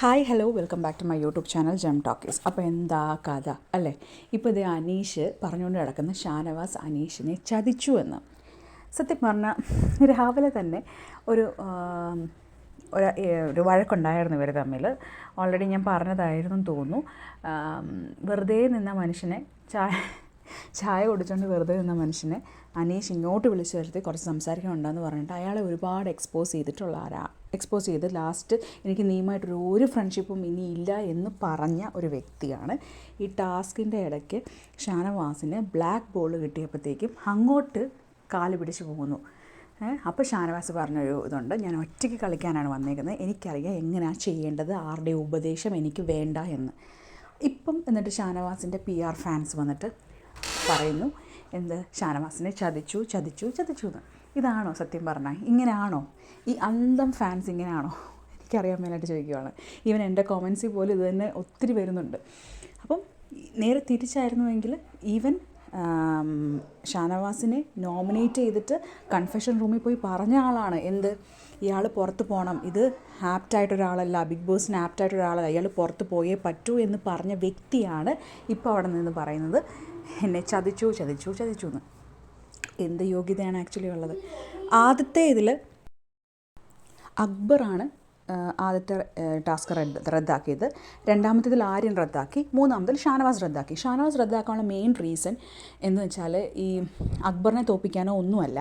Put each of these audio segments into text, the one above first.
Hi hello welcome back to my YouTube channel jam talkies. അപ്പോൾ എന്താ കഥ അല്ലേ? ഇപ്പോൾ ഇത് അനീഷ് പറഞ്ഞുകൊണ്ട് കിടക്കുന്ന ഷാനവാസ് അനീഷിനെ ചതിച്ചു എന്ന്. സത്യം പറഞ്ഞാൽ രാവിലെ തന്നെ ഒരു ഒരു വഴക്കുണ്ടായിരുന്നു ഇവർ തമ്മിൽ. ഓൾറെഡി ഞാൻ പറഞ്ഞതായിരുന്നു തോന്നുന്നു. വെറുതെ നിന്ന മനുഷ്യനെ ചായ കുടിച്ചുകൊണ്ട് വെറുതെ നിന്ന മനുഷ്യനെ അനീഷ് ഇങ്ങോട്ട് വിളിച്ചു വരുത്തി കുറച്ച് സംസാരിക്കാനുണ്ടെന്ന് പറഞ്ഞിട്ട് അയാളെ ഒരുപാട് എക്സ്പോസ് ചെയ്ത് ലാസ്റ്റ് എനിക്ക് നീയുമായിട്ടൊരു ഫ്രണ്ട്ഷിപ്പും ഇനി ഇല്ല എന്ന് പറഞ്ഞ ഒരു വ്യക്തിയാണ്. ഈ ടാസ്കിൻ്റെ ഇടയ്ക്ക് ഷാനവാസിന് ബ്ലാക്ക് ബോൾ കിട്ടിയപ്പോഴത്തേക്കും അങ്ങോട്ട് കാല് പിടിച്ച് പോകുന്നു. അപ്പോൾ ഷാനവാസ് പറഞ്ഞൊരു ഇതുണ്ട്, ഞാൻ ഒറ്റയ്ക്ക് കളിക്കാനാണ് വന്നേക്കുന്നത്, എനിക്കറിയാം എങ്ങനെയാണ് ചെയ്യേണ്ടത്, ആരുടെ ഉപദേശം എനിക്ക് വേണ്ട എന്ന്. ഇപ്പം എന്നിട്ട് ഷാനവാസിൻ്റെ PR ഫാൻസ് വന്നിട്ട് പറയുന്നു എന്ത്, ഷാനവാസിനെ ചതിച്ചു എന്ന്. ഇതാണോ സത്യം പറഞ്ഞാൽ? ഇങ്ങനെയാണോ ഈ അന്തം ഫാൻസ്? ഇങ്ങനെയാണോ? എനിക്കറിയാൻ മേലായിട്ട് ചോദിക്കുകയാണ്. ഈവൻ എൻ്റെ കോമൻസിൽ പോലും ഇത് തന്നെ ഒത്തിരി വരുന്നുണ്ട്. അപ്പം നേരെ തിരിച്ചായിരുന്നുവെങ്കിൽ ഈവൻ ഷാനവാസിനെ നോമിനേറ്റ് ചെയ്തിട്ട് കൺഫെഷൻ റൂമിൽ പോയി പറഞ്ഞ ആളാണ് എന്ത്, ഇയാൾ പുറത്ത് പോകണം, ഇത് ആപ്റ്റായിട്ടൊരാളല്ല, ബിഗ് ബോസിന് ആപ്റ്റായിട്ടൊരാളല്ല, ഇയാൾ പുറത്ത് പോയേ പറ്റൂ എന്ന് പറഞ്ഞ വ്യക്തിയാണ് ഇപ്പോൾ അവിടെ നിന്ന് പറയുന്നത് എന്നെ ചതിച്ചു എന്ന്. എന്ത് യോഗ്യതയാണ് ആക്ച്വലി ഉള്ളത്? ആദ്യത്തെ ഇതിൽ അക്ബറാണ് ആദ്യത്തെ ടാസ്ക് റദ്ദാക്കിയത്. രണ്ടാമത്തേതിൽ ആര്യൻ റദ്ദാക്കി. മൂന്നാമതിൽ ഷാനവാസ് റദ്ദാക്കി. ഷാനവാസ് റദ്ദാക്കാനുള്ള മെയിൻ റീസൺ എന്ന് വെച്ചാൽ ഈ അക്ബറിനെ തോൽപ്പിക്കാനോ ഒന്നുമല്ല.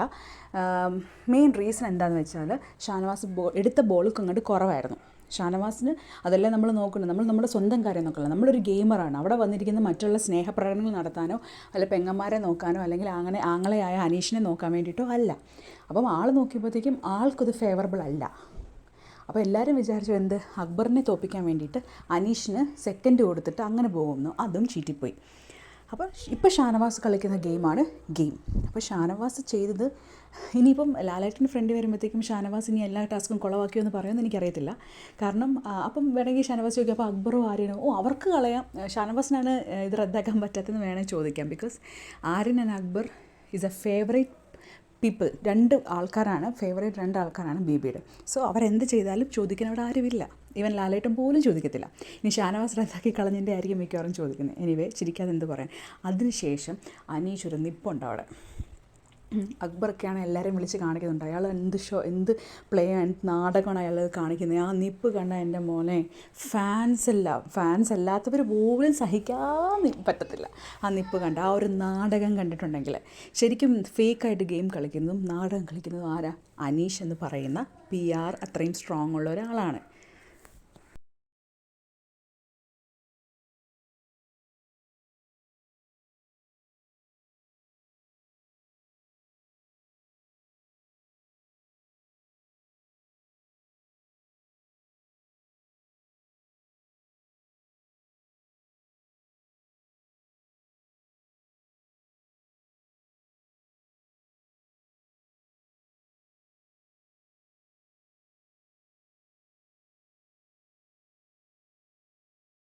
മെയിൻ റീസൺ എന്താണെന്ന് വെച്ചാൽ ഷാനവാസ് എടുത്ത ബോൾ അങ്ങോട്ട് കുറവായിരുന്നു. ഷാനവാസിന് അതല്ലേ നമ്മൾ നോക്കുന്നത്, നമ്മൾ നമ്മുടെ സ്വന്തം കാര്യം നോക്കില്ല, നമ്മളൊരു ഗെയിമറാണ്. അവിടെ വന്നിരിക്കുന്ന മറ്റുള്ള സ്നേഹപ്രകടനങ്ങൾ നടത്താനോ അല്ല പെങ്ങന്മാരെ നോക്കാനോ അല്ലെങ്കിൽ അങ്ങനെ ആങ്ങളെയായ അനീഷിനെ നോക്കാൻ വേണ്ടിയിട്ടോ അല്ല. അപ്പം ആൾ നോക്കിയപ്പോഴത്തേക്കും ആൾക്കത് ഫേവറബിൾ അല്ല. അപ്പോൾ എല്ലാവരും വിചാരിച്ചു എന്ത്, അക്ബറിനെ തോൽപ്പിക്കാൻ വേണ്ടിയിട്ട് അനീഷിന് സെക്കൻഡ് കൊടുത്തിട്ട് അങ്ങനെ പോകുന്നു. അതും ചീറ്റിപ്പോയി. അപ്പോൾ ഇപ്പോൾ ഷാനവാസ് കളിക്കുന്ന ഗെയിമാണ് ഗെയിം. അപ്പോൾ ഷാനവാസ് ചെയ്തത് ഇനിയിപ്പം ലാലേട്ടൻ്റെ ഫ്രണ്ട് വരുമ്പോഴത്തേക്കും ഷാനവാസ് ഇനി എല്ലാ ടാസ്കും കുളവാക്കിയോ എന്ന് പറയുമെന്ന് എനിക്കറിയത്തില്ല. കാരണം അപ്പം വേണമെങ്കിൽ ഷാനവാസ് ചോദിക്കാം, അപ്പോൾ അക്ബറോ ആര്യനോ അവർക്ക് കളയാം, ഷാനവാസിനാണ് ഇത് റദ്ദാക്കാൻ പറ്റാത്തതെന്ന് വേണമെങ്കിൽ ചോദിക്കാം. Because Aryan and Akbar is A favourite people. രണ്ട് ആൾക്കാരാണ് ബിയുടെ. സോ അവരെന്ത് ചെയ്താലും ചോദിക്കാൻ അവിടെ ആരുമില്ല. ഈവൻ ലാലേട്ടൻ പോലും ചോദിക്കത്തില്ല. ഇനി ഷാനവാസ് റദ്ദാക്കി കളഞ്ഞതിൻ്റെ ആയിരിക്കും മിക്കവാറും ചോദിക്കുന്നത്. എനിവേ ചിരിക്കാതെ എന്ത് പറയാൻ. അതിനുശേഷം അനീഷ് ഒരു നിപ്പുണ്ട് അവിടെ. അക്ബറൊക്കെയാണ് എല്ലാവരെയും വിളിച്ച് കാണിക്കുന്നുണ്ട്. അയാൾ എന്ത് പ്ലേ എന്ത് നാടകമാണ് അയാൾ കാണിക്കുന്നത്. ആ നിപ്പ് കണ്ട എൻ്റെ മോനെ ഫാൻസ് അല്ലാത്തവർ പോലും സഹിക്കാൻ പറ്റത്തില്ല. ആ നിപ്പ് കണ്ട ആ ഒരു നാടകം കണ്ടിട്ടുണ്ടെങ്കിൽ ശരിക്കും ഫേക്കായിട്ട് ഗെയിം കളിക്കുന്നതും നാടകം കളിക്കുന്നതും ആരാ? അനീഷ് എന്ന് പറയുന്ന PR അത്രയും സ്ട്രോങ് ഉള്ള ഒരാളാണ്.